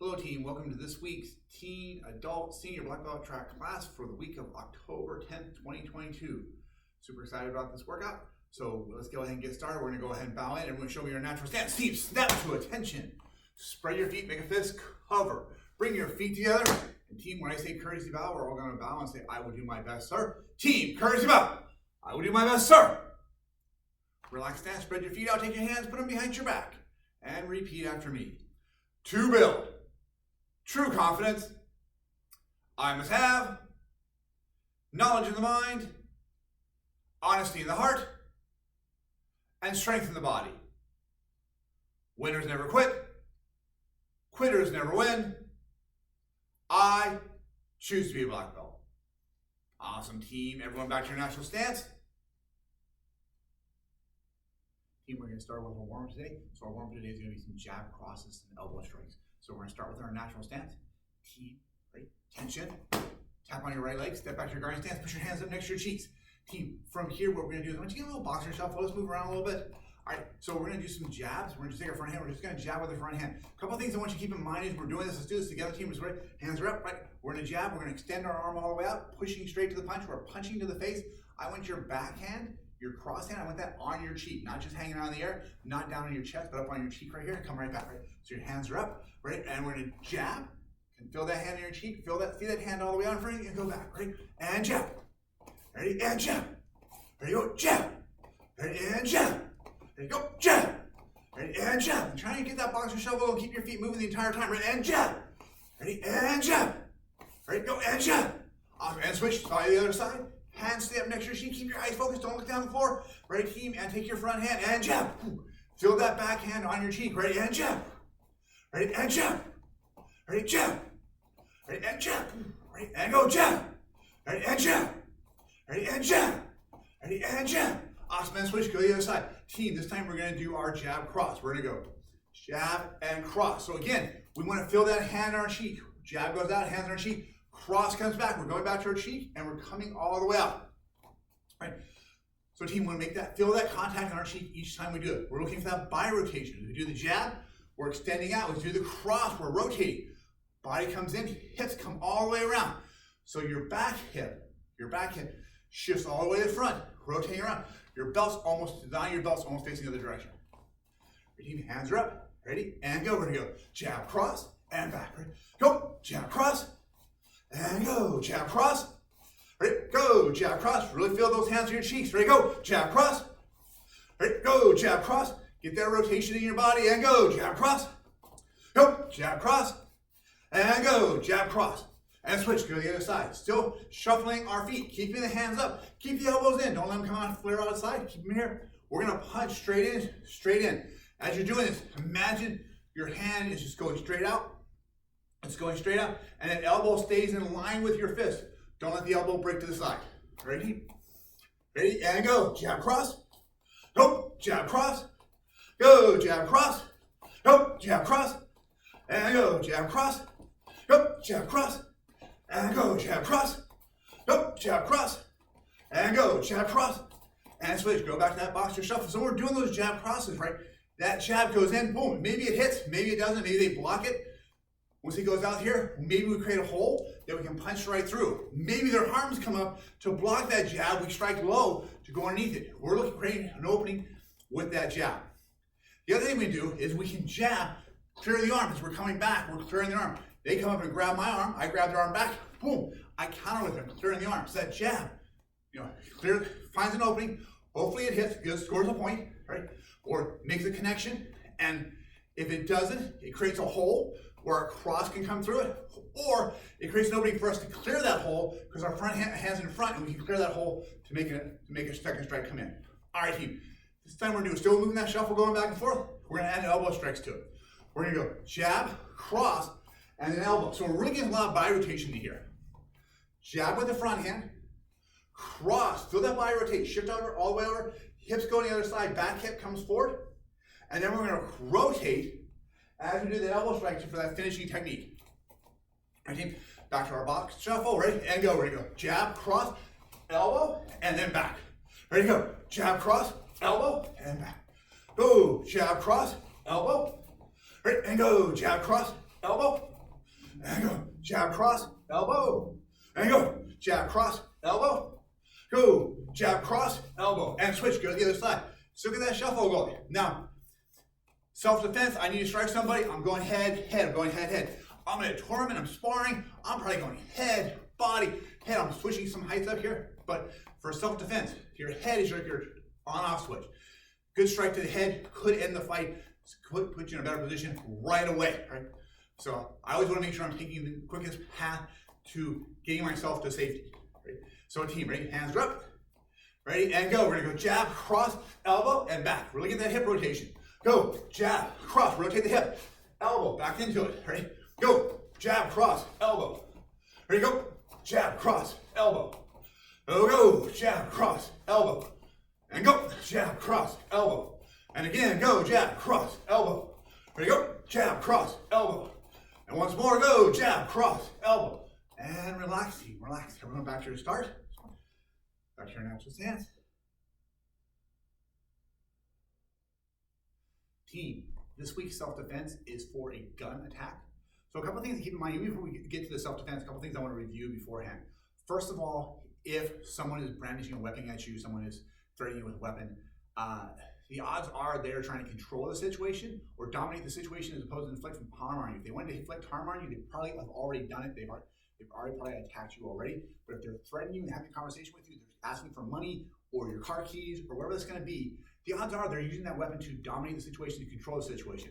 Hello team, welcome to this week's Teen Adult Senior Black Belt Track class for the week of October 10th, 2022. Super excited about this workout, so let's go ahead and get started. We're going to go ahead and bow in and we're going to show me your natural stance. Team, snap to attention. Spread your feet, make a fist, cover. Bring your feet together. And team, when I say courtesy bow, we're all going to bow and say, I will do my best, sir. Team, courtesy bow. I will do my best, sir. Relax stance, spread your feet out, take your hands, put them behind your back. And repeat after me. To build true confidence, I must have knowledge in the mind, honesty in the heart, and strength in the body. Winners never quit. Quitters never win. I choose to be a black belt. Awesome team. Everyone back to your natural stance. Team, we're going to start with our warm-up today. So our warm-up today is going to be some jab crosses and elbow strikes. So we're going to start with our natural stance. Team, right? Tension. Tap on your right leg. Step back to your guarding stance. Push your hands up next to your cheeks. Team, from here, what we're going to do is I want you to get a little boxer shuffle. Let's move around a little bit. All right, so we're going to do some jabs. We're going to just take our front hand. We're just going to jab with the front hand. A couple of things I want you to keep in mind as we're doing this. Let's do this together, team. Just right. Hands are up, right? We're going to jab. We're going to extend our arm all the way out, pushing straight to the punch. We're punching to the face. I want your backhand, your cross hand, I want that on your cheek, not just hanging out in the air, not down on your chest, but up on your cheek right here, and come right back, right? So your hands are up, right? And we're gonna jab, and feel that hand in your cheek, feel that hand all the way out in front of you, and go back, right? And jab. Ready, and jab. Ready, go, jab. Ready, and jab. Ready, go, jab. Ready, and jab. And try and get that boxer shuffle and keep your feet moving the entire time. Ready, and jab. Ready, and jab. Ready, go, and jab. Awesome, and switch, to the other side. Hands stay up next to your cheek. Keep your eyes focused. Don't look down the floor. Ready, team, and take your front hand and jab. Feel that back hand on your cheek. Ready, and jab. Ready, and jab. Ready, jab. Ready, and jab. Ready, and go, jab. Ready, and jab. Ready, and jab. Ready, and jab. Awesome, and switch. Go to the other side. Team, this time we're going to do our jab cross. We're going to go jab and cross. So again, we want to feel that hand on our cheek. Jab goes out, hands on our cheek. Cross comes back. We're going back to our cheek, and we're coming all the way out. Right? So team, we want to make that, feel that contact on our cheek each time we do it. We're looking for that bi-rotation. We do the jab, we're extending out. We do the cross, we're rotating. Body comes in, hips come all the way around. So your back hip shifts all the way to the front, rotating around. Your belt's almost facing the other direction. Your team, hands are up. Ready? And go. We're going to go jab, cross, and back. Ready? Go. Jab, cross. And go, jab, cross. Ready, go, jab, cross. Really feel those hands on your cheeks. Ready, go, jab, cross. Ready, go, jab, cross. Get that rotation in your body and go, jab, cross. Go, jab, cross. And go, jab, cross. And switch, go to the other side. Still shuffling our feet, keeping the hands up. Keep the elbows in. Don't let them come out, flare outside. Keep them here. We're going to punch straight in, straight in. As you're doing this, imagine your hand is just going straight out. It's going straight out, and that elbow stays in line with your fist. Don't let the elbow break to the side. Ready? Ready, and go. Jab, cross. Go, jab, cross. Go, jab, cross. Go, jab, cross. And go, jab, cross. Go, jab, cross. And go, jab, cross. Go, jab, cross. And go, jab, cross. And switch. Go back to that boxer shuffle. So we're doing those jab crosses, right? That jab goes in, boom. Maybe it hits, maybe it doesn't, maybe they block it. Once he goes out here, maybe we create a hole that we can punch right through. Maybe their arms come up to block that jab. We strike low to go underneath it. We're looking to create an opening with that jab. The other thing we do is we can jab, clear the arm. As we're coming back, we're clearing the arm. They come up and grab my arm. I grab their arm back. Boom. I counter with them, clearing the arm. So that jab, clear, finds an opening. Hopefully it hits, scores a point, right? Or makes a connection. And if it doesn't, it creates a hole where a cross can come through it, or it creates an opening for us to clear that hole because our front hand's in front and we can clear that hole to make a second strike come in. All right, team. This time we're doing still moving that shuffle going back and forth. We're going to add elbow strikes to it. We're going to go jab, cross, and then elbow. So we're really getting a lot of bi-rotation to here. Jab with the front hand, cross, feel that bi-rotate, shift over, all the way over, hips go on the other side, back hip comes forward, and then we're going to rotate as we do the elbow strike for that finishing technique. All right, team, back to our box shuffle, ready, and go, ready, go. Jab, cross, elbow, and then back. Ready, go. Jab, cross, elbow, and back. Go, jab, cross, elbow, right, and go. Jab, cross, elbow, and go. Jab, cross, elbow, and go. Jab, cross, elbow, go. Jab, cross, elbow, and switch. Go to the other side. So look at that shuffle going. Now, self-defense, I need to strike somebody. I'm going head, head. I'm going head, head. I'm in a tournament. I'm sparring. I'm probably going head, body, head. I'm switching some heights up here. But for self-defense, your head is your on-off switch. Good strike to the head could end the fight. Could put you in a better position right away. Right. So I always want to make sure I'm taking the quickest path to getting myself to safety. Right? So team, ready? Hands are up. Ready, and go. We're gonna go jab, cross, elbow, and back. Really get that hip rotation. Go, jab, cross, rotate the hip. Elbow, back into it. Ready? Go, jab, cross, elbow. Ready, go, jab, cross, elbow. Go, jab, cross, elbow. And go, jab, cross, elbow. And again, go, jab, cross, elbow. Ready, go, jab, cross, elbow. And once more, go, jab, cross, elbow. And relax, team, relax. Everyone back to your start. Back to your natural stance. Team, this week's self-defense is for a gun attack. So a couple of things to keep in mind, even before we get to the self-defense, a couple of things I want to review beforehand. First of all, if someone is brandishing a weapon at you, someone is threatening you with a weapon, the odds are they're trying to control the situation or dominate the situation as opposed to inflict harm on you. If they wanted to inflict harm on you, they probably have already done it. They've already probably attacked you already. But if they're threatening you and having a conversation with you, they're asking for money or your car keys or whatever it's going to be, the odds are they're using that weapon to dominate the situation, to control the situation.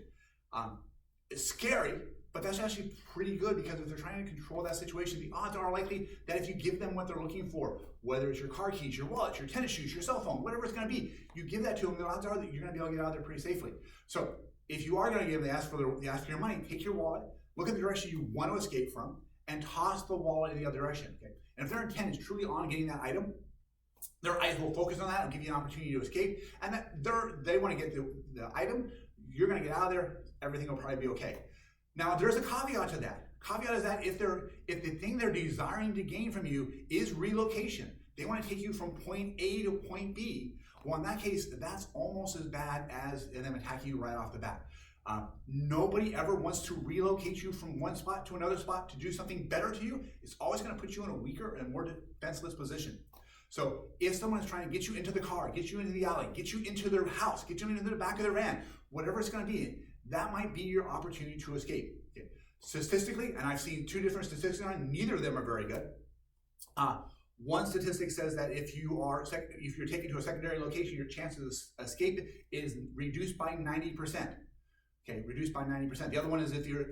It's scary, but that's actually pretty good because if they're trying to control that situation, the odds are likely that if you give them what they're looking for, whether it's your car keys, your wallet, your tennis shoes, your cell phone, whatever it's going to be, you give that to them, the odds are that you're going to be able to get out of there pretty safely. So if you are going to give them, they ask for your money, take your wallet, look at the direction you want to escape from, and toss the wallet in the other direction. Okay? And if their intent is truly on getting that item, their eyes will focus on that and give you an opportunity to escape. And that they want to get the item, you're going to get out of there, everything will probably be okay. Now, there's a caveat to that. Caveat is that if the thing they're desiring to gain from you is relocation, they want to take you from point A to point B, well, in that case, that's almost as bad as them attacking you right off the bat. Nobody ever wants to relocate you from one spot to another spot to do something better to you. It's always going to put you in a weaker and more defenseless position. So if someone is trying to get you into the car, get you into the alley, get you into their house, get you into the back of their van, whatever it's going to be, that might be your opportunity to escape. Okay. Statistically, and I've seen two different statistics on it, neither of them are very good. One statistic says that if you're taken to a secondary location, your chances of escape is reduced by 90%. Okay, reduced by 90%. The other one is if you're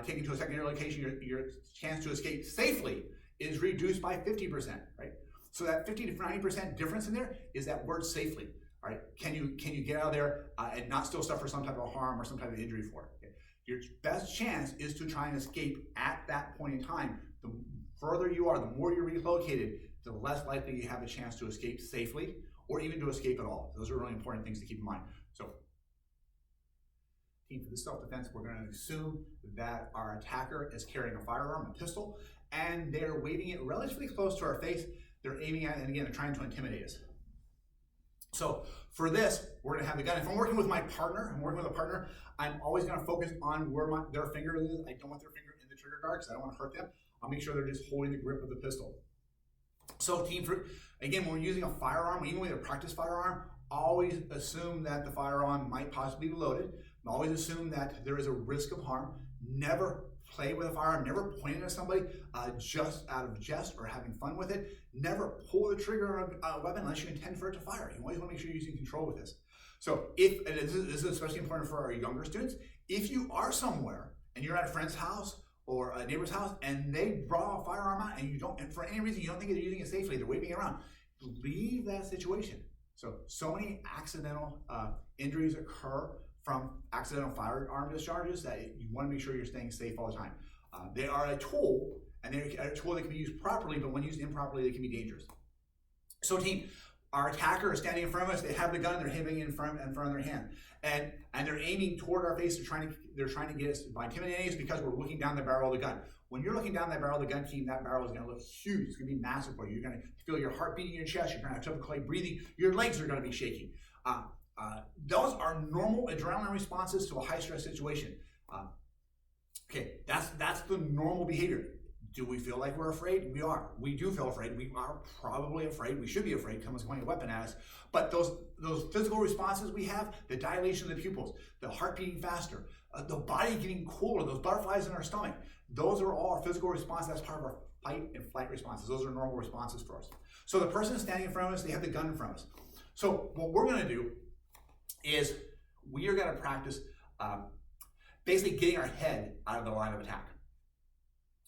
taken to a secondary location, your chance to escape safely is reduced by 50%. Right. So that 50 to 90% difference in there is that word safely. All right. Can you get out of there and not still suffer some type of harm or some type of injury for it? Okay. Your best chance is to try and escape at that point in time. The further you are, the more you're relocated, the less likely you have a chance to escape safely or even to escape at all. Those are really important things to keep in mind. So, team, for this self-defense, we're going to assume that our attacker is carrying a firearm, a pistol, and they're waving it relatively close to our face. They're aiming at it, and again, they're trying to intimidate us. So for this, we're going to have the gun. If I'm working with my partner, I'm always going to focus on where their finger is. I don't want their finger in the trigger guard because I don't want to hurt them. I'll make sure they're just holding the grip of the pistol. So team, again, when we're using a firearm, even with a practice firearm, always assume that the firearm might possibly be loaded. Always assume that there is a risk of harm. Never play with a firearm. Never point it at somebody just out of jest or having fun with it. Never pull the trigger on a weapon unless you intend for it to fire. You always want to make sure you're using control with this. So and this is especially important for our younger students. If you are somewhere and you're at a friend's house or a neighbor's house and they draw a firearm out and for any reason you don't think they're using it safely, they're waving it around, leave that situation. So many accidental injuries occur from accidental firearm discharges that you want to make sure you're staying safe all the time. They are a tool, and they're a tool that can be used properly, but when used improperly, they can be dangerous. So team, our attacker is standing in front of us, they have the gun, they're hitting in front of their hand. And they're aiming toward our face, they're trying to get us by intimidating us because we're looking down the barrel of the gun. When you're looking down that barrel of the gun, team, that barrel is going to look huge. It's going to be massive for you. You're going to feel your heart beating in your chest, you're going to have difficulty breathing, your legs are going to be shaking. Those are normal adrenaline responses to a high-stress situation. Okay, That's the normal behavior. Do we feel like we're afraid? We are. We do feel afraid. We are probably afraid. We should be afraid. Someone's pointing a weapon at us. But those physical responses we have, the dilation of the pupils, the heart beating faster, the body getting cooler, those butterflies in our stomach, those are all our physical responses. That's part of our fight and flight responses. Those are normal responses for us. So the person standing in front of us, they have the gun in front of us. So what we're going to do is we are going to practice basically getting our head out of the line of attack.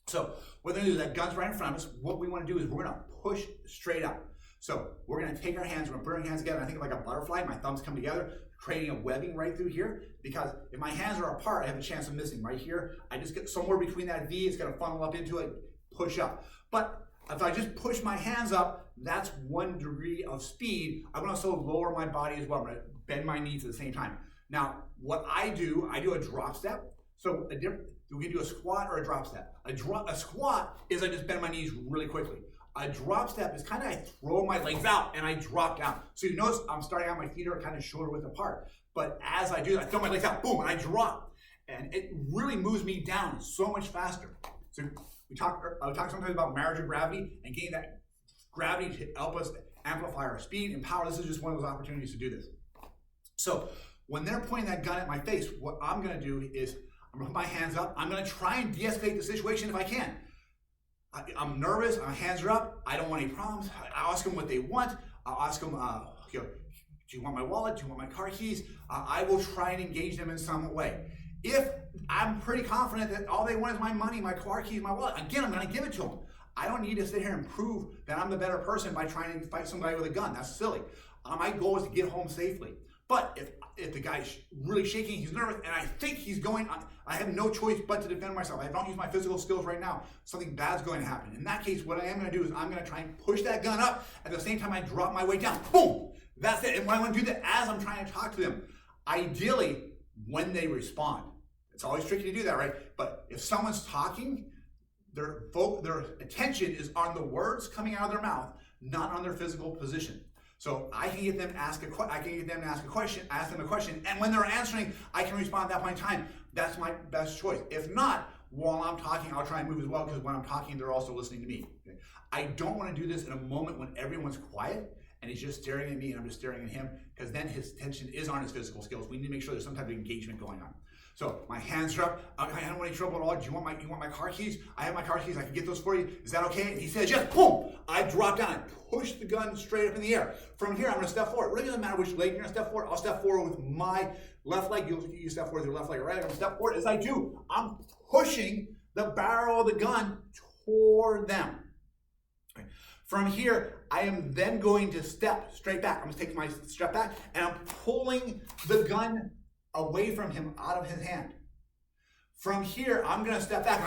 So what we're going to do is that gun's right in front of us. What we want to do is we're going to push straight up. So we're going to take our hands, we're going to put our hands together. I think of like a butterfly. My thumbs come together, creating a webbing right through here. Because if my hands are apart, I have a chance of missing. Right here, I just get somewhere between that V. It's going to funnel up into it, push up. But if I just push my hands up, that's 1 degree of speed. I'm going to also lower my body as well. I'm going to bend my knees at the same time. Now, what I do a drop step. So we can do a squat or a drop step. A squat is I just bend my knees really quickly. A drop step is kind of I throw my legs out and I drop down. So you notice I'm starting out, my feet are kind of shoulder width apart. But as I do that, I throw my legs out, boom, and I drop. And it really moves me down so much faster. So I talk sometimes about marriage of gravity and getting that gravity to help us amplify our speed and power. This is just one of those opportunities to do this. So when they're pointing that gun at my face, what I'm going to do is I'm going to put my hands up. I'm going to try and de-escalate the situation if I can. I'm nervous. My hands are up. I don't want any problems. I ask them what they want. I'll ask them, do you want my wallet? Do you want my car keys? I will try and engage them in some way. If I'm pretty confident that all they want is my money, my car keys, my wallet, again, I'm going to give it to them. I don't need to sit here and prove that I'm the better person by trying to fight somebody with a gun. That's silly. My goal is to get home safely. But if the guy's really shaking, he's nervous, and I think he's going, I have no choice but to defend myself. I don't use my physical skills right now. Something bad's going to happen. In that case, what I am going to do is I'm going to try and push that gun up. At the same time, I drop my weight down. Boom! That's it. And I want to do that as I'm trying to talk to them. Ideally, when they respond. It's always tricky to do that, right? But if someone's talking, their attention is on the words coming out of their mouth, not on their physical position. So I can get them to ask a question, and when they're answering, I can respond at that point in time. That's my best choice. If not, while I'm talking, I'll try and move as well, because when I'm talking, they're also listening to me. Okay? I don't want to do this in a moment when everyone's quiet and he's just staring at me and I'm just staring at him, because then his attention is on his physical skills. We need to make sure there's some type of engagement going on. So my hands are up. I don't want any trouble at all. Do you want my car keys? I have my car keys. I can get those for you. Is that okay? And he says yes. Boom! I drop down. I push the gun straight up in the air. From here, I'm going to step forward. It really doesn't matter which leg you're going to step forward. I'll step forward with my left leg. You step forward with your left leg. Right? I'm going to step forward. As I do, I'm pushing the barrel of the gun toward them. Okay. From here, I am then going to step straight back. I'm going to take my step back, and I'm pulling the gun away from him, out of his hand. From here, I'm going to step back.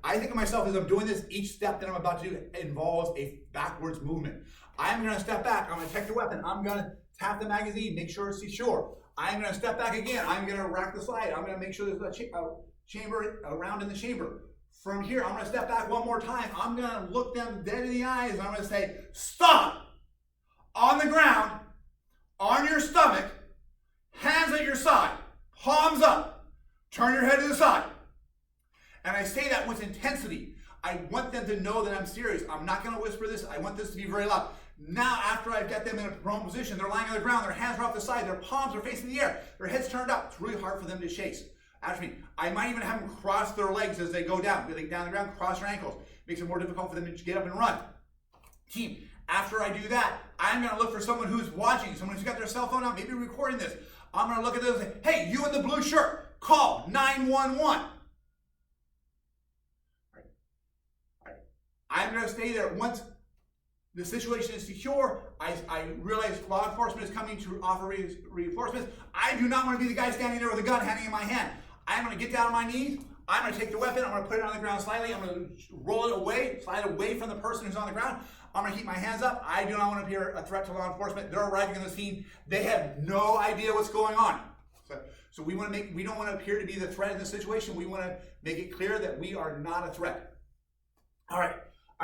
I think of myself as I'm doing this, each step that I'm about to do involves a backwards movement. I'm going to step back. I'm going to check the weapon. I'm going to tap the magazine, make sure it's secure. I'm going to step back again. I'm going to rack the slide. I'm going to make sure there's a chamber around in the chamber. From here, I'm going to step back one more time. I'm going to look them dead in the eyes, and I'm going to say, stop! On the ground, on your stomach, hands at your side. Palms up. Turn your head to the side. And I say that with intensity. I want them to know that I'm serious. I'm not going to whisper this. I want this to be very loud. Now, after I've got them in a prone position, they're lying on the ground, their hands are off the side, their palms are facing the air, their heads turned up. It's really hard for them to chase. Actually, I might even have them cross their legs as they go down. They down the ground, cross their ankles. Makes it more difficult for them to get up and run. Team, after I do that, I'm going to look for someone who's watching, someone who's got their cell phone out, maybe recording this. I'm going to look at this and say, hey, you in the blue shirt, call 911. I'm going to stay there. Once the situation is secure, I realize law enforcement is coming to offer reinforcements. I do not want to be the guy standing there with a gun hanging in my hand. I'm going to get down on my knees. I'm going to take the weapon. I'm going to put it on the ground slightly. I'm going to roll it away, slide away from the person who's on the ground. I'm going to keep my hands up. I do not want to be a threat to law enforcement. They're arriving on the scene. They have no idea what's going on. So we don't want to appear to be the threat in this situation. We want to make it clear that we are not a threat. All right,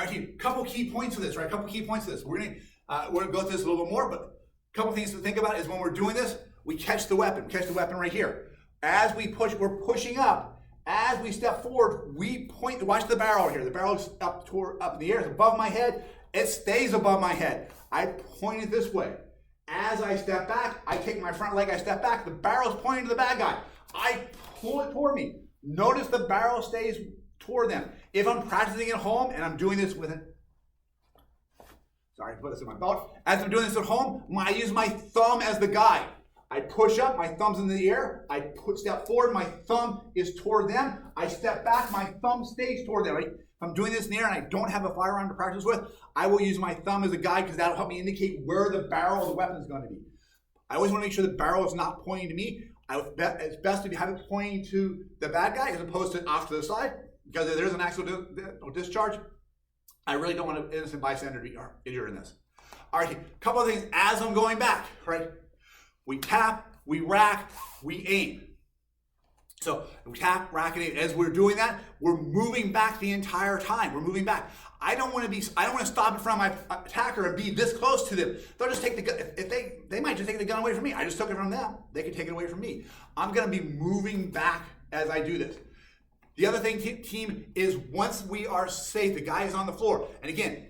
team. Couple key points to this, right? Couple key points to this. We're going to go through this a little bit more, but a couple things to think about is when we're doing this, we catch the weapon. Catch the weapon right here. As we push, we're pushing up. As we step forward, we point, watch the barrel here. The barrel's up in the air, it's above my head. It stays above my head. I point it this way. As I step back, I take my front leg, I step back. The barrel's pointing to the bad guy. I pull it toward me. Notice the barrel stays toward them. If I'm practicing at home and I'm doing this with it, sorry, put this in my belt. As I'm doing this at home, I use my thumb as the guide. I push up, my thumb's in the air. I step forward, my thumb is toward them. I step back, my thumb stays toward them. Right? If I'm doing this in the air and I don't have a firearm to practice with, I will use my thumb as a guide because that'll help me indicate where the barrel of the weapon is going to be. I always want to make sure the barrel is not pointing to me. It's best to have it pointing to the bad guy as opposed to off to the side, because if there's an accidental discharge, I really don't want an innocent bystander to be injured in this. All right, a couple of things as I'm going back, right? We tap, we rack, we aim. So we tap, rack, and aim. As we're doing that, we're moving back the entire time. We're moving back. I don't want to stop in front of my attacker and be this close to them. They'll just take the gun. If they might just take the gun away from me. I just took it from them. They can take it away from me. I'm going to be moving back as I do this. The other thing, team, is once we are safe, the guy is on the floor. And again,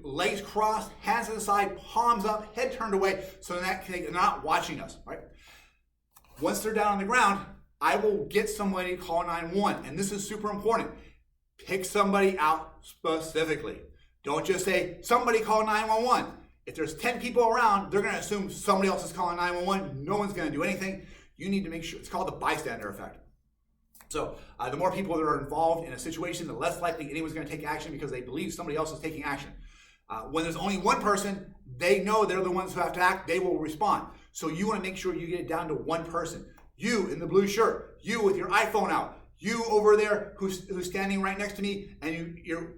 legs crossed, hands to the side, palms up, head turned away, so that they're not watching us, right? Once they're down on the ground, I will get somebody to call 911. And this is super important. Pick somebody out specifically. Don't just say, somebody call 911. If there's 10 people around, they're going to assume somebody else is calling 911. No one's going to do anything. You need to make sure, it's called the bystander effect. So the more people that are involved in a situation, the less likely anyone's going to take action because they believe somebody else is taking action. When there's only one person, they know they're the ones who have to act, they will respond. So you want to make sure you get it down to one person. You in the blue shirt, you with your iPhone out, you over there who's standing right next to me, and you're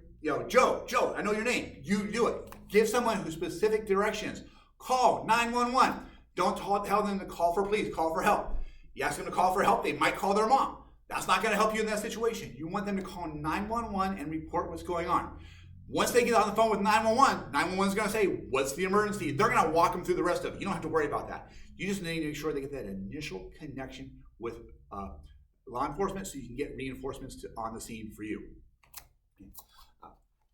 Joe, I know your name. You do it. Give someone who specific directions. Call 911. Don't tell them to call for police, call for help. You ask them to call for help, they might call their mom. That's not going to help you in that situation. You want them to call 911 and report what's going on. Once they get on the phone with 911, 911 is going to say, what's the emergency? They're going to walk them through the rest of it. You don't have to worry about that. You just need to make sure they get that initial connection with law enforcement so you can get reinforcements on the scene for you.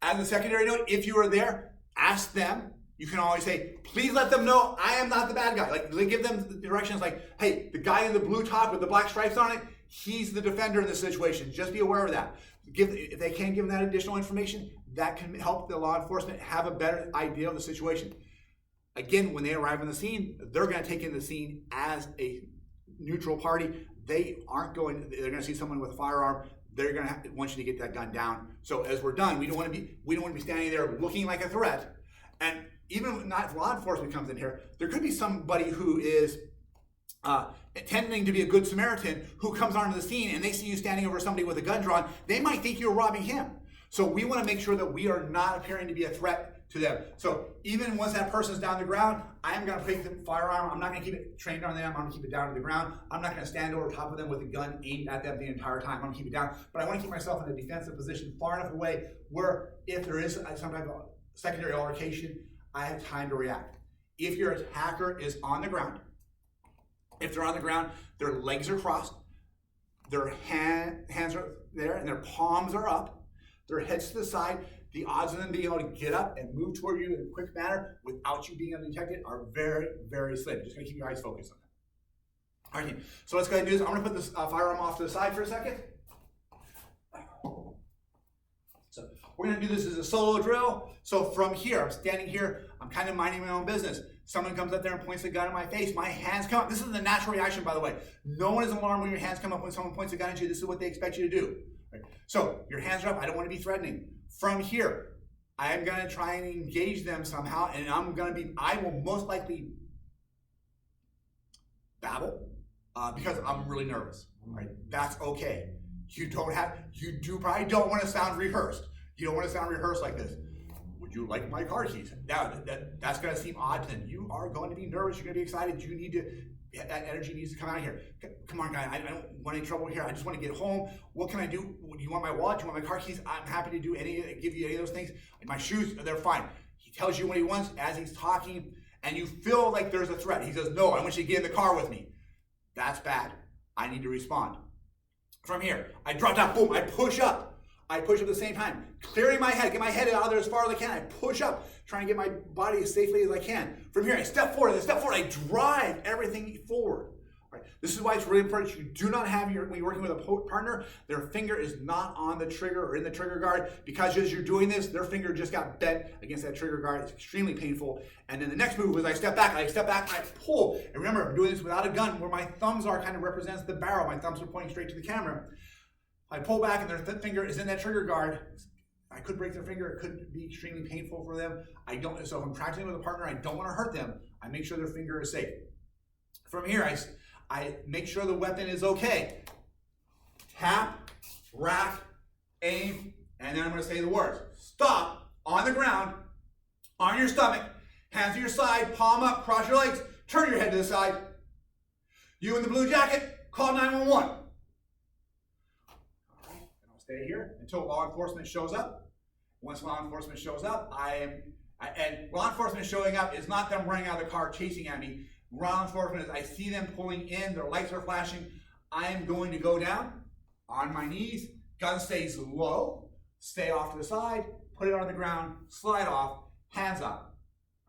As a secondary note, if you are there, ask them. You can always say, please let them know I am not the bad guy. Like, give them the directions like, hey, the guy in the blue top with the black stripes on it, he's the defender in this situation. Just be aware of that. If they can give them that additional information, that can help the law enforcement have a better idea of the situation. Again, when they arrive on the scene, they're going to take in the scene as a neutral party. They're going to see someone with a firearm. They're going to want you to get that gun down. So as we're done, we don't want to be standing there looking like a threat. And even if law enforcement comes in here, there could be somebody who is intending to be a good Samaritan who comes onto the scene and they see you standing over somebody with a gun drawn. They might think you're robbing him. So we want to make sure that we are not appearing to be a threat to them. So even once that person's down the ground, I am going to take the firearm. I'm not going to keep it trained on them. I'm going to keep it down to the ground. I'm not going to stand over top of them with a gun aimed at them the entire time. I'm going to keep it down. But I want to keep myself in a defensive position far enough away where if there is some type of secondary altercation, I have time to react. If your attacker is on the ground, if they're on the ground, their legs are crossed, their hands are there, and their palms are up, their heads to the side, the odds of them being able to get up and move toward you in a quick manner without you being undetected are very, very slim. Just going to keep your eyes focused on that. All right, so let's go ahead and do this. I'm going to put this firearm off to the side for a second. So we're going to do this as a solo drill. So from here, I'm standing here, I'm kind of minding my own business. Someone comes up there and points a gun at my face. My hands come up. This is the natural reaction, by the way. No one is alarmed when your hands come up when someone points a gun at you. This is what they expect you to do. Right? So your hands are up. I don't want to be threatening. From here, I am going to try and engage them somehow, and I will most likely babble because I'm really nervous. Right? That's okay. You probably don't want to sound rehearsed. You don't want to sound rehearsed like this. Would you like my car keys? Now, that's going to seem odd to them. You are going to be nervous. You're going to be excited. That energy needs to come out of here. Come on, guy. I don't want any trouble here. I just want to get home. What can I do? Do you want my wallet? Do you want my car keys? I'm happy to give you any of those things. My shoes, they're fine. He tells you what he wants as he's talking, and you feel like there's a threat. He says, no, I want you to get in the car with me. That's bad. I need to respond. From here, I drop down, boom, I push up. I push up at the same time, clearing my head, get my head out of there as far as I can. I push up, trying to get my body as safely as I can. From here, I step forward, I drive everything forward. Right. This is why it's really important. You do not have when you're working with a partner, their finger is not on the trigger or in the trigger guard, because as you're doing this, their finger just got bent against that trigger guard. It's extremely painful. And then the next move is I step back, and I pull. And remember, I'm doing this without a gun, where my thumbs are kind of represents the barrel. My thumbs are pointing straight to the camera. I pull back, and their finger is in that trigger guard. I could break their finger. It could be extremely painful for them. So if I'm practicing with a partner, I don't want to hurt them. I make sure their finger is safe. From here, I make sure the weapon is okay. Tap, rack, aim, and then I'm going to say the words. Stop, on the ground, on your stomach, hands to your side, palm up, cross your legs, turn your head to the side. You in the blue jacket, call 911. All right, and I'll stay here until law enforcement shows up. Once law enforcement shows up, and law enforcement showing up is not them running out of the car chasing at me. Law enforcement is I see them pulling in, their lights are flashing. I am going to go down on my knees, gun stays low, stay off to the side, put it on the ground, slide off, hands up.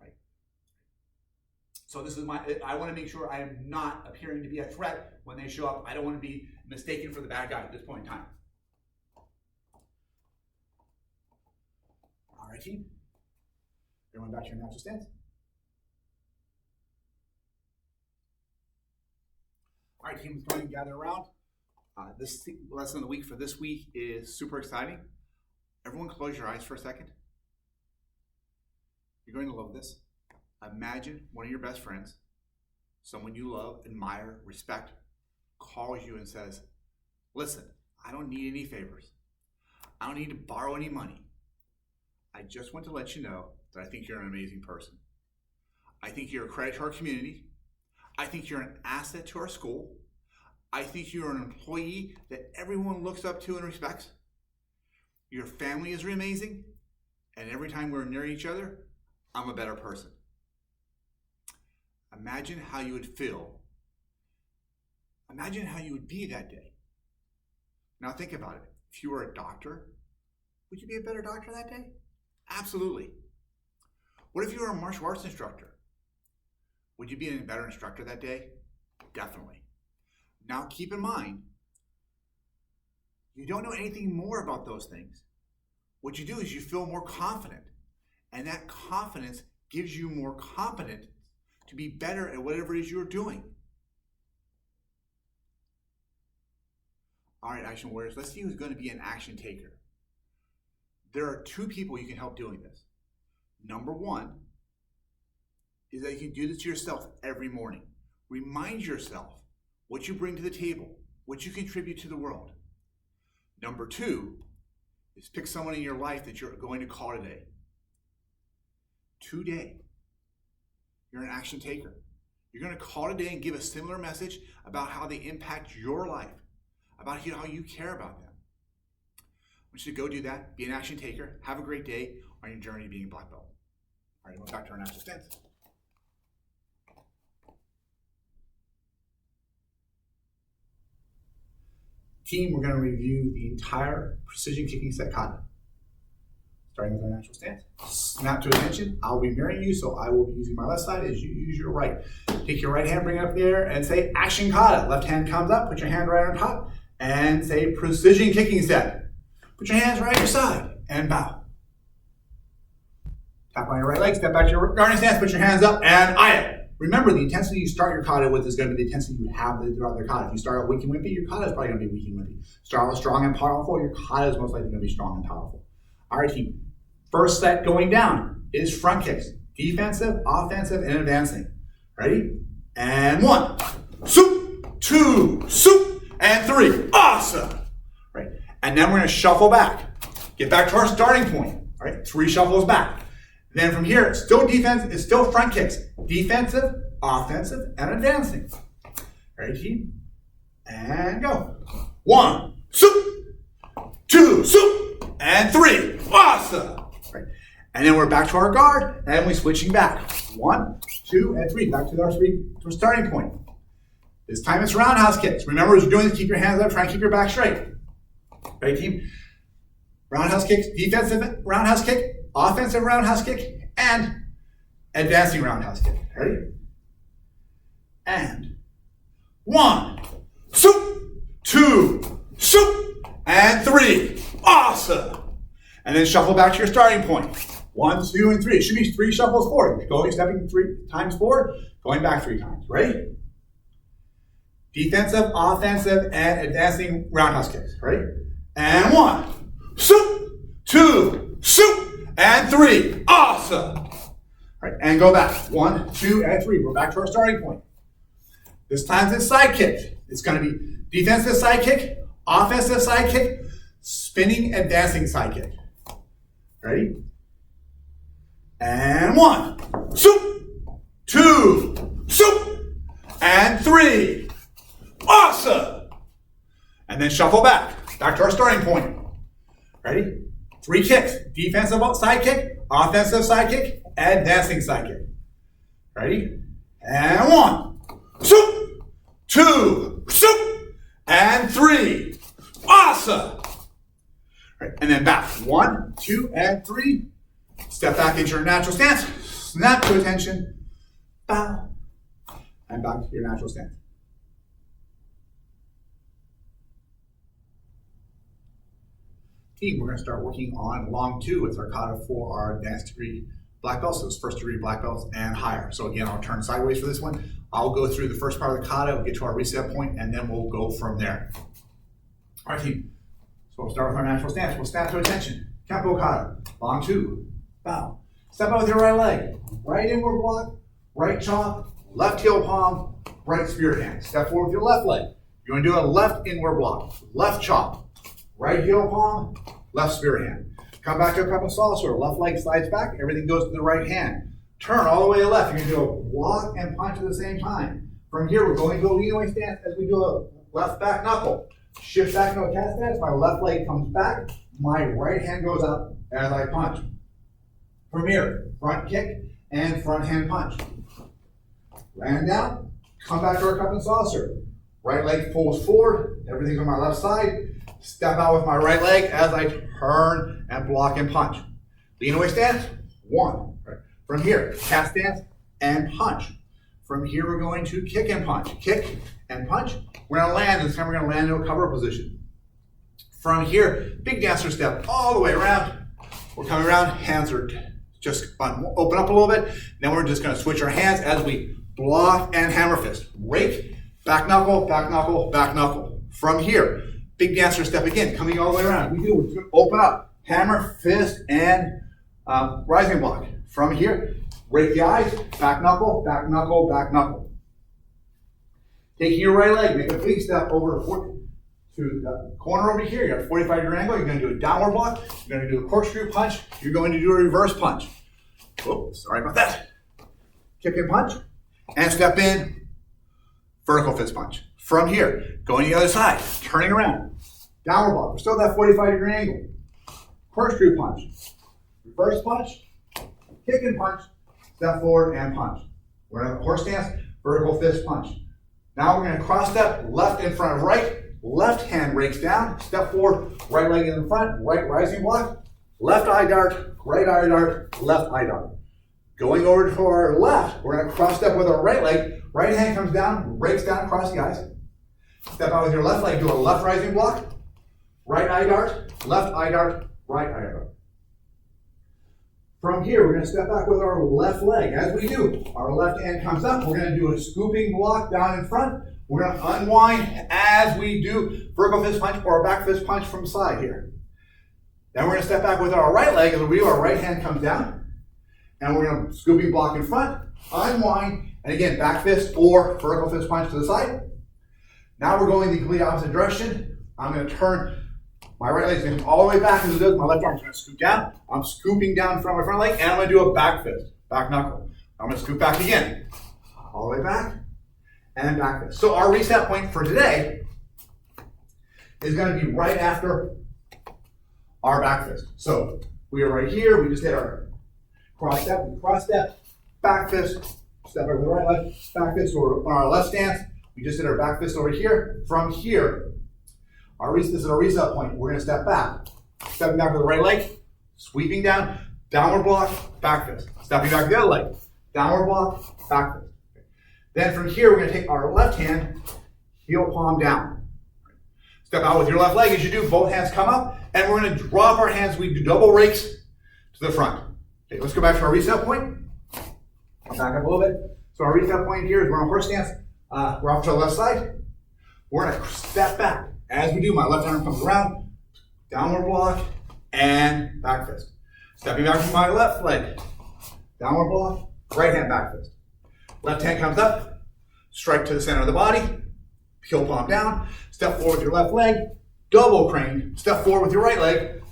Right? So this is I want to make sure I am not appearing to be a threat when they show up. I don't want to be mistaken for the bad guy at this point in time. All right, team. Everyone back to your natural stance. All right, team, let's go and gather around. This lesson of the week for this week is super exciting. Everyone close your eyes for a second. You're going to love this. Imagine one of your best friends, someone you love, admire, respect, calls you and says, listen, I don't need any favors. I don't need to borrow any money. I just want to let you know that I think you're an amazing person. I think you're a credit to our community. I think you're an asset to our school. I think you're an employee that everyone looks up to and respects. Your family is amazing. And every time we're near each other, I'm a better person. Imagine how you would feel. Imagine how you would be that day. Now think about it. If you were a doctor, would you be a better doctor that day? Absolutely. What if you were a martial arts instructor? Would you be a better instructor that day? Definitely. Now keep in mind, you don't know anything more about those things. What you do is you feel more confident, and that confidence gives you more competence to be better at whatever it is you're doing. All right, action warriors, let's see who's going to be an action taker. There are two people you can help doing this. Number one is that you can do this to yourself every morning. Remind yourself what you bring to the table, what you contribute to the world. Number two is pick someone in your life that you're going to call today. Today, you're an action taker. You're going to call today and give a similar message about how they impact your life, about how you care about them. I want you to go do that, be an action taker, have a great day on your journey to being a black belt. All right, we'll go back to our natural stance. Team, we're going to review the entire precision kicking set kata. Starting with our natural stance. Snap to attention. I'll be mirroring you, so I will be using my left side as you use your right. Take your right hand, bring it up there, and say action kata. Left hand comes up, put your hand right on top, and say precision kicking set. Put your hands right at your side, and bow. Tap on your right leg, step back to your guarding stance, put your hands up, and aya. Remember, the intensity you start your kata with is going to be the intensity you have throughout the kata. If you start out weak and wimpy, your kata is probably going to be weak and wimpy. Start out strong and powerful, your kata is most likely going to be strong and powerful. All right, team. First set going down is front kicks. Defensive, offensive, and advancing. Ready? And 1, soup, 2, soup, and 3. Awesome. Right. And then we're going to shuffle back. Get back to our starting point. All right, 3 shuffles back. Then from here, it's still defense, it's still front kicks. Defensive, offensive, and advancing. Ready, team? And go. 1, soup, 2, soup, and 3. Awesome. Right. And then we're back to our guard, and we're switching back. 1, 2, and 3. Back to our starting point. This time it's roundhouse kicks. Remember, as you're doing this, keep your hands up, try and keep your back straight. Ready, team? Roundhouse kicks, defensive roundhouse kick, offensive roundhouse kick, and advancing roundhouse kick. Ready? And 1, shoot, 2, shoot, and 3. Awesome. And then shuffle back to your starting point. 1, 2, and 3. It should be 3 shuffles forward. Going, stepping 3 times forward, going back 3 times. Ready? Defensive, offensive, and advancing roundhouse kicks. Ready? And 1, shoot, 2, shoot, and 3. Awesome. All right, and go back. 1, 2, and 3. We're back to our starting point. This time it's sidekick. It's going to be defensive sidekick, offensive sidekick, spinning, advancing sidekick. Ready? And 1, shoot, 2, shoot, and 3. Awesome. And then shuffle back to our starting point. Ready? 3 kicks. Defensive sidekick, offensive sidekick, advancing sidekick. Ready? And 1, shoot, 2, shoot, and 3. Awesome. Right, and then back. 1, 2, and 3. Step back into your natural stance. Snap to attention. Bow. And back to your natural stance. Team, we're going to start working on long 2 with our kata for our advanced degree black belts, so it's first degree black belts and higher. So again, I'll turn sideways for this one. I'll go through the first part of the kata, we'll get to our reset point, and then we'll go from there. All right, team. So we'll start with our natural stance. We'll snap to attention. Kempo kata, long 2, bow. Step out with your right leg. Right inward block, right chop, left heel palm, right spirit hand. Step forward with your left leg. You're going to do a left inward block, left chop, right heel palm, left spirit hand. Come back to a cup of salsa. Left leg slides back. Everything goes to the right hand. Turn all the way to the left. You're going to do a block and punch at the same time. From here, we're going to go lean away stance as we do a left back knuckle. Shift back into a cat stance. My left leg comes back. My right hand goes up as I punch. From here, front kick and front hand punch. Land down. Come back to our cup and saucer. Right leg pulls forward. Everything's on my left side. Step out with my right leg as I turn and block and punch. Lean away stance, 1. Right. From here, cat stance and punch. From here, we're going to kick and punch. Kick and punch. We're going to land. This time, we're going to land into a cover position. From here, big dancer step all the way around. We're coming around. Hands are just open up a little bit. Then we're just going to switch our hands as we block and hammer fist. Rake, back knuckle, back knuckle, back knuckle. From here, big dancer step again, coming all the way around. We're going to open up, hammer, fist, and rising block. From here, rake the eyes, back knuckle, back knuckle, back knuckle. Taking your right leg, make a big step over to the corner over here. You got a 45-degree angle. You're going to do a downward block. You're going to do a corkscrew punch. You're going to do a reverse punch. Oh, sorry about that. Kick and punch, and step in, vertical fist punch. From here, going to the other side, turning around, downward block. We're still at that 45-degree angle. Corkscrew punch, reverse punch, kick and punch, step forward and punch. We're in a horse stance, vertical fist punch. Now we're going to cross step, left in front of right, left hand rakes down, step forward, right leg in the front, right rising block, left eye dart, right eye dart, left eye dart. Going over to our left, we're going to cross step with our right leg, right hand comes down, rakes down across the eyes. Step out with your left leg, do a left rising block, right eye dart, left eye dart, right eye dart. From here, we're going to step back with our left leg. As we do, our left hand comes up. We're going to do a scooping block down in front. We're going to unwind as we do vertical fist punch or a back fist punch from side here. Then we're going to step back with our right leg. As we do, our right hand comes down. And we're going to scooping block in front, unwind, and again, back fist or vertical fist punch to the side. Now we're going the complete opposite direction. I'm going to turn my right leg is all the way back into the my left arm's going to scoop down. I'm scooping down from my front leg, and I'm going to do a back fist, back knuckle. I'm going to scoop back again, all the way back, and back fist. So our reset point for today is going to be right after our back fist. So we are right here. We just did our cross step, back fist, step over the right leg, back fist, or on our left stance. We just did our back fist over here. From here, this is our reset point. We're gonna step back. Stepping back with the right leg, sweeping down, downward block, back fist. Stepping back with the other leg, downward block, back fist. Then from here, we're gonna take our left hand, heel palm down. Step out with your left leg as you do, both hands come up, and we're gonna drop our hands, we do double rakes to the front. Okay, let's go back to our reset point. I'll back up a little bit. So our reset point here is we're on horse stance. We're off to the left side. We're gonna step back. As we do, my left arm comes around, downward block, and back fist. Stepping back from my left leg, downward block, right hand back fist. Left hand comes up, strike to the center of the body, heel palm down, step forward with your left leg, double crane, step forward with your right leg,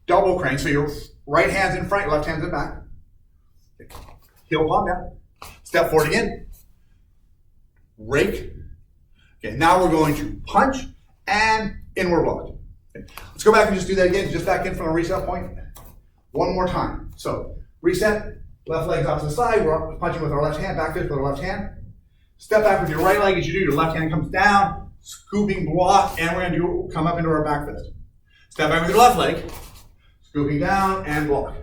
double crane. So your right hand's in front, your left hand's in back. Heel palm down, step forward again, rake. Okay, now we're going to punch and inward block. Okay. Let's go back and just do that again, just back in from a reset point. One more time. So reset, left leg's off to the side, we're punching with our left hand, back fist with our left hand. Step back with your right leg as you do, your left hand comes down, scooping block, and we're gonna come up into our back fist. Step back with your left leg, scooping down and block.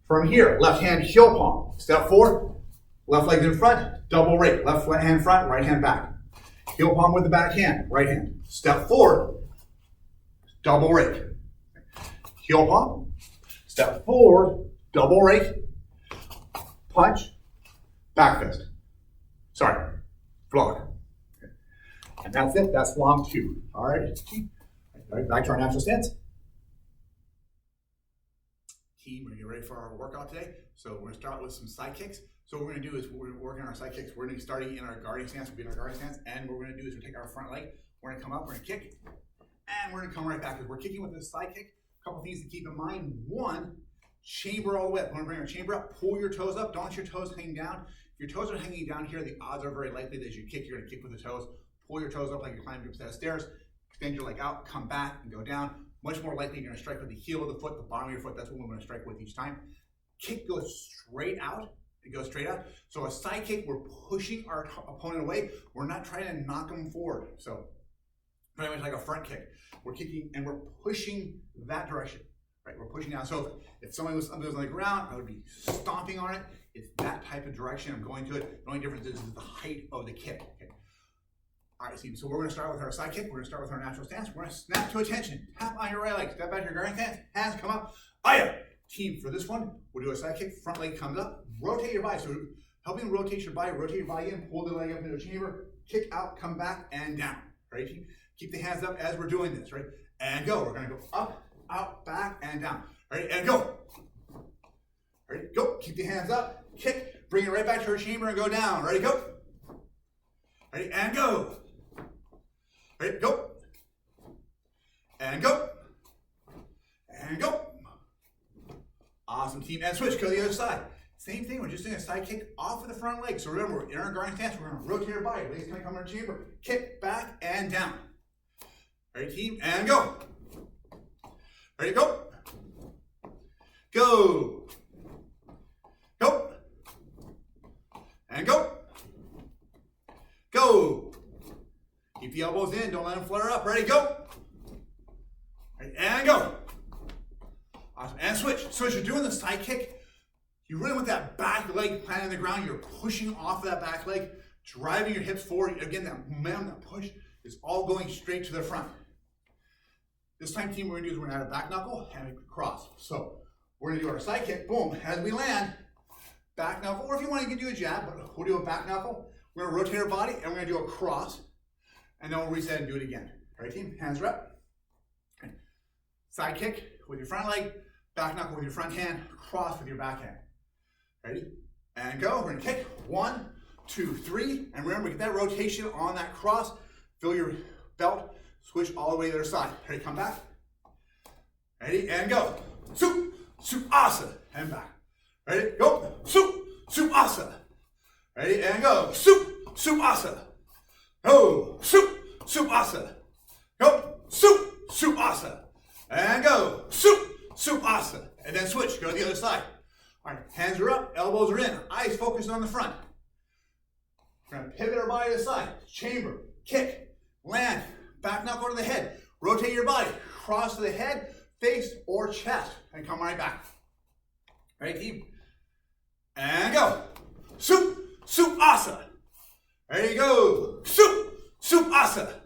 From here, left hand heel palm, step forward, left leg's in front, double rake, left hand front, right hand back. Heel palm with the back hand, right hand. Step forward, double rake. Heel palm, step forward, double rake, punch, back fist. Sorry, block. Okay. And that's it, that's long 2. All right, back to our natural stance. Team, are you ready for our workout today? So we're gonna start with some side kicks. So what we're gonna do is we're working on our side kicks. We're gonna be starting in our guarding stance. We'll be in our guarding stance, and what we're gonna do is we're gonna take our front leg, we're gonna come up, we're gonna kick, and we're gonna come right back. Because we're kicking with this side kick. A couple things to keep in mind. One, chamber all the way up. We're gonna bring our chamber up, pull your toes up, don't let your toes hang down. If your toes are hanging down here, the odds are very likely that as you kick, you're gonna kick with the toes. Pull your toes up like you're climbing up a set of stairs, extend your leg out, come back and go down. Much more likely you're gonna strike with the heel of the foot, the bottom of your foot. That's what we're gonna strike with each time. Kick goes straight out. It goes straight out. So a side kick, we're pushing our opponent away. We're not trying to knock them forward. So pretty much like a front kick. We're kicking and we're pushing that direction, right? We're pushing down. So if somebody was on the ground, I would be stomping on it. It's that type of direction I'm going to it. The only difference is the height of the kick. Okay. All right, so we're gonna start with our side kick. We're gonna start with our natural stance. We're gonna snap to attention. Tap on your right leg. Step back to your guarding stance. Hands come up. Aya. Team, for this one, we'll do a side kick. Front leg comes up. Rotate your body. So helping rotate your body in. Pull the leg up into the chamber. Kick out, come back, and down. Right, team? Keep the hands up as we're doing this, right? And go. We're gonna go up, out, back, and down. Ready, and go. Ready, go. Keep the hands up. Kick. Bring it right back to our chamber and go down. Ready, go. Ready, and go. Ready, go. And go. And go. Awesome, team. And switch, go to the other side. Same thing, we're just doing a side kick off of the front leg. So remember, we're in our guarding stance, we're gonna rotate our body. Legs gonna come in our chamber. Kick, back, and down. Ready, team, and go. Ready, go. Go. Go. And go. Go. Keep the elbows in, don't let them flare up. Ready, go. Ready, and go. Awesome. And switch. So as you're doing the side kick, you really want that back leg planted on the ground. You're pushing off that back leg, driving your hips forward. Again, that momentum, that push is all going straight to the front. This time, team, we're gonna do is we're gonna add a back knuckle and a cross. So we're gonna do our side kick, boom, as we land, back knuckle, or if you want, you can do a jab, but we'll do a back knuckle. We're gonna rotate our body and we're gonna do a cross, and then we'll reset and do it again. All right, team, hands are up. Okay. Side kick with your front leg, back knuckle with your front hand, cross with your back hand. Ready? And go. We're gonna kick. 1, 2, 3. And remember, get that rotation on that cross. Fill your belt. Switch all the way to the other side. Ready? Come back. Ready? And go. Soup. Soup asa. And back. Ready? Go. Soup. Soup asa. Ready? And go. Soup. Soup asa. Go. Soup. Soup asa. Go. Soup. Soup asa. And go. Soup. Soup asa. And then switch. Go to the other side. All right, hands are up, elbows are in, eyes focused on the front. We're gonna pivot our body to the side, chamber, kick, land, back knuckle to the head, rotate your body, cross to the head, face, or chest, and come right back. Ready, team? And go. Soup, soup, asa. There you go. Soup, soup, asa.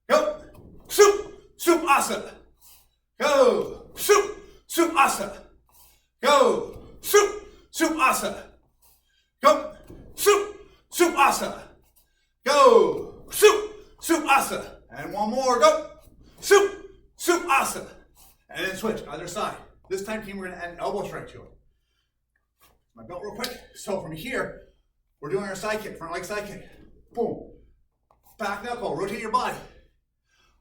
Go. Soup, soup, asa. Go. Soup, soup, asa. Go. Soup, soup, asa. Go. Soup, soup, asa. Go. Soup, soup, asa. And one more. Go. Soup, soup, asa. And then switch, other side. This time, team, we're gonna add an elbow strike to it. My belt real quick. So from here, we're doing our side kick, front leg side kick. Boom. Back knuckle, rotate your body.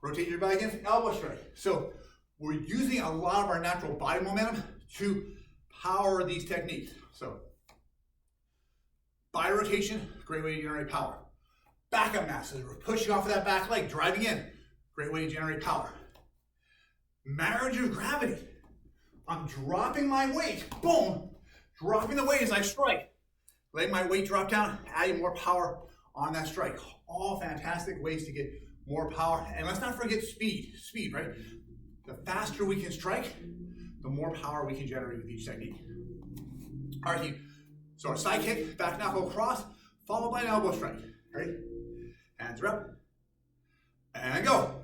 Rotate your body against elbow strike. So we're using a lot of our natural body momentum to power these techniques. So body rotation, great way to generate power. Backup masses, we're pushing off of that back leg, driving in. Great way to generate power. Marriage of gravity. I'm dropping my weight, boom. Dropping the weight as I strike. Letting my weight drop down, adding more power on that strike. All fantastic ways to get more power. And let's not forget speed. Speed, right? The faster we can strike, the more power we can generate with each technique. All right, team. So our side kick, back knuckle cross, followed by an elbow strike. Ready? Hands are up. And go.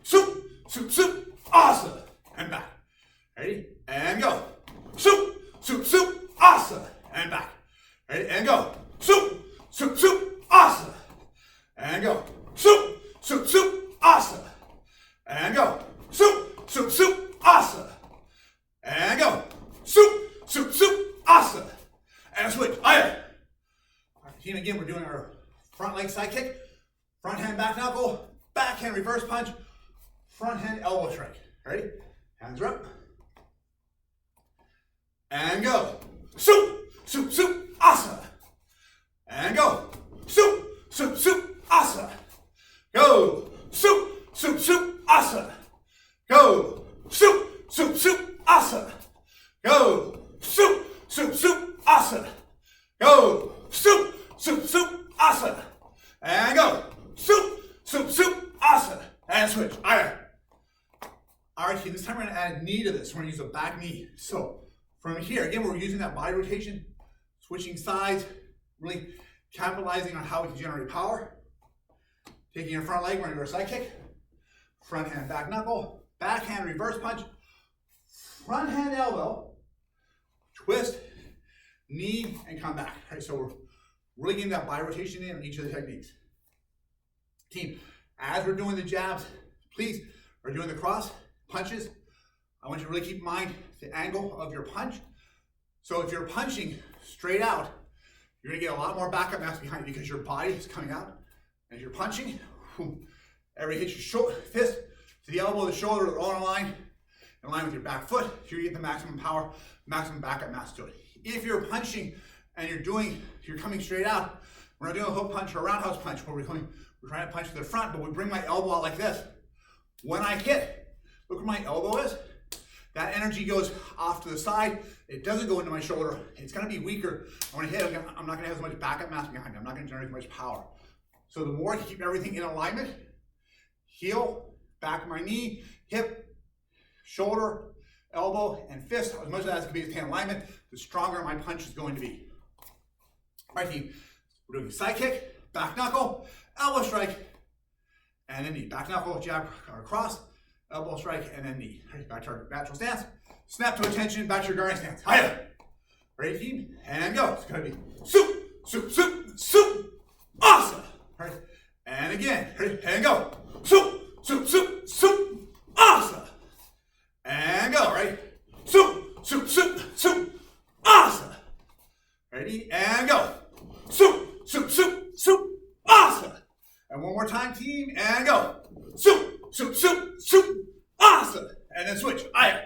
Soup, soup, soup, awesome. And back. Ready? And go. Soup, soup, soup. Asa, and back. Ready, and go. Soup, soup, soup, asa. And go. Soup, soup, soup, asa. And go. Soup, soup, soup, asa. And go. Soup, soup, soup, asa. And switch. Aya. All right, team, again, we're doing our front leg side kick, front hand back knuckle, back hand reverse punch, front hand elbow strike. Ready? Hands are up. And go. Soup, soup, soup, asa. And go. Soup, soup, soup, asa. Go. Soup, soup, soup, asa. Go. Soup, soup, soup, asa. Go. Soup, soup, soup, asa. Go. Soup, soup, soup, asa. And go. Soup, soup, soup, asa. And switch. All right. All right, team, this time we're going to add a knee to this. We're going to use a back knee. So from here, again, we're using that body rotation, switching sides, really capitalizing on how we can generate power. Taking your front leg, we're going to do our side kick. Front hand back knuckle, back hand reverse punch, front hand elbow, twist, knee, and come back. All right, so we're really getting that body rotation in on each of the techniques. Team, as we're doing the jabs, please, we're doing the cross punches. I want you to really keep in mind the angle of your punch. So if you're punching straight out, you're gonna get a lot more backup mass behind you because your body is coming out. As you're punching, every hit your shoulder, fist to the elbow, the shoulder, they're all in line with your back foot. You're getting the maximum power, maximum backup mass to it. If you're punching and you're coming straight out, we're not doing a hook punch or a roundhouse punch where we're trying to punch to the front, but we bring my elbow out like this. When I hit, look where my elbow is. That energy goes off to the side. It doesn't go into my shoulder. It's gonna be weaker. When I hit, I'm not gonna have as much backup mass behind me. I'm not gonna generate as much power. So the more I keep everything in alignment, heel, back of my knee, hip, shoulder, elbow, and fist, as much of that as can be in alignment, the stronger my punch is going to be. All right, team, we're doing side kick, back knuckle, elbow strike, and then knee. Back knuckle, jab, or cross, elbow strike, and then knee. Ready, back to our natural stance. Snap to attention, back to your guarding stance. Hiya. Ready, team? And go. It's gonna be soup, soup, soup, soup. Awesome. All right. And again. Ready, and go. Soup, soup, soup, soup. Awesome. And go. Right. Soup, soup, soup, soup. Awesome. Ready, and go. Soup, soup, soup, soup. Awesome. And one more time, team, and go. Soup, soup, soup, soup. Awesome. And then switch. Aye.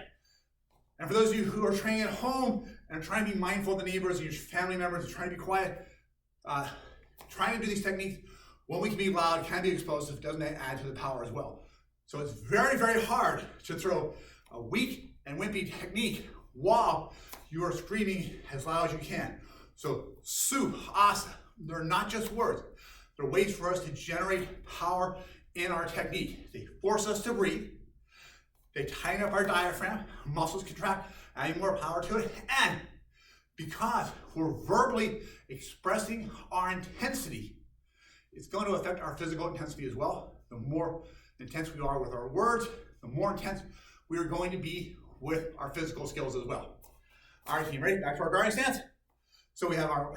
And for those of you who are training at home and are trying to be mindful of the neighbors and your family members and trying to be quiet, trying to do these techniques, when we can be loud, can be explosive, doesn't add to the power as well. So it's very, very hard to throw a weak and wimpy technique while you are screaming as loud as you can. So soup, asa, they're not just words. They're ways for us to generate power in our technique. They force us to breathe. They tighten up our diaphragm, muscles contract, adding more power to it. And because we're verbally expressing our intensity, it's going to affect our physical intensity as well. The more intense we are with our words, the more intense we are going to be with our physical skills as well. All right, team, ready? Back to our guarding stance. So we have our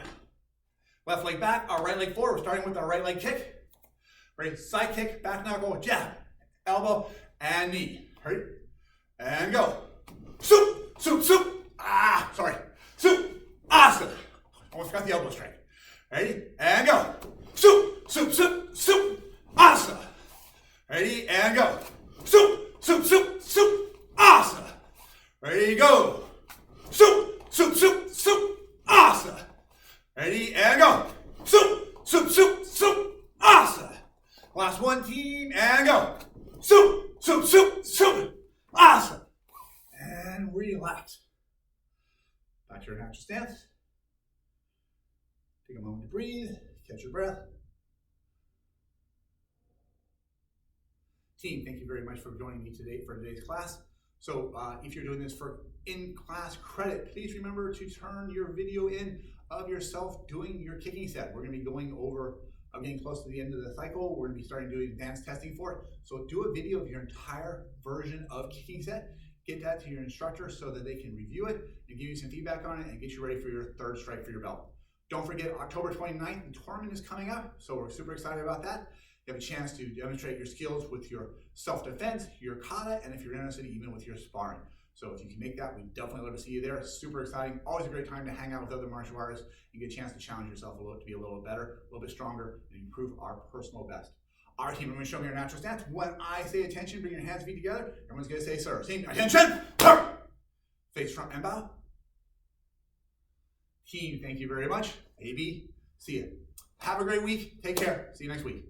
left leg back, our right leg forward. We're starting with our right leg kick. Ready? Side kick, back knuckle, jab, elbow, and knee. Ready? And go. Soup, soup, soup. Sorry. Soup, asa. Almost forgot the elbow strike. Ready? And go. Soup, soup, soup, soup, asa. Ready? And go. Soup, soup, soup, soup, asa. Ready? Go. Soup, soup, soup, soup, asa. Ready? And go. Soup, soup, soup, soup, asa. Last one, team, and go. Soup, soup, soup, soup, asa. And relax. Back to your natural stance. Take a moment to breathe, catch your breath. Team, thank you very much for joining me today for today's class. So if you're doing this for in-class credit, please remember to turn your video in of yourself doing your kicking set. We're going to be going over, getting close to the end of the cycle. We're going to be starting doing advanced testing for it. So do a video of your entire version of kicking set. Get that to your instructor so that they can review it and give you some feedback on it and get you ready for your third strike for your belt. Don't forget, October 29th, the tournament is coming up, so we're super excited about that. You have a chance to demonstrate your skills with your self-defense, your kata, and if you're interested, even with your sparring. So if you can make that, we'd definitely love to see you there. It's super exciting. Always a great time to hang out with other martial artists and get a chance to challenge yourself a little, to be a little better, a little bit stronger, and improve our personal best. All right, team, I'm going to show me your natural stance. When I say attention, bring your hands, feet together. Everyone's going to say, sir. Team, attention, sir. Face front and bow. Team, thank you very much. AB, see you. Have a great week. Take care. See you next week.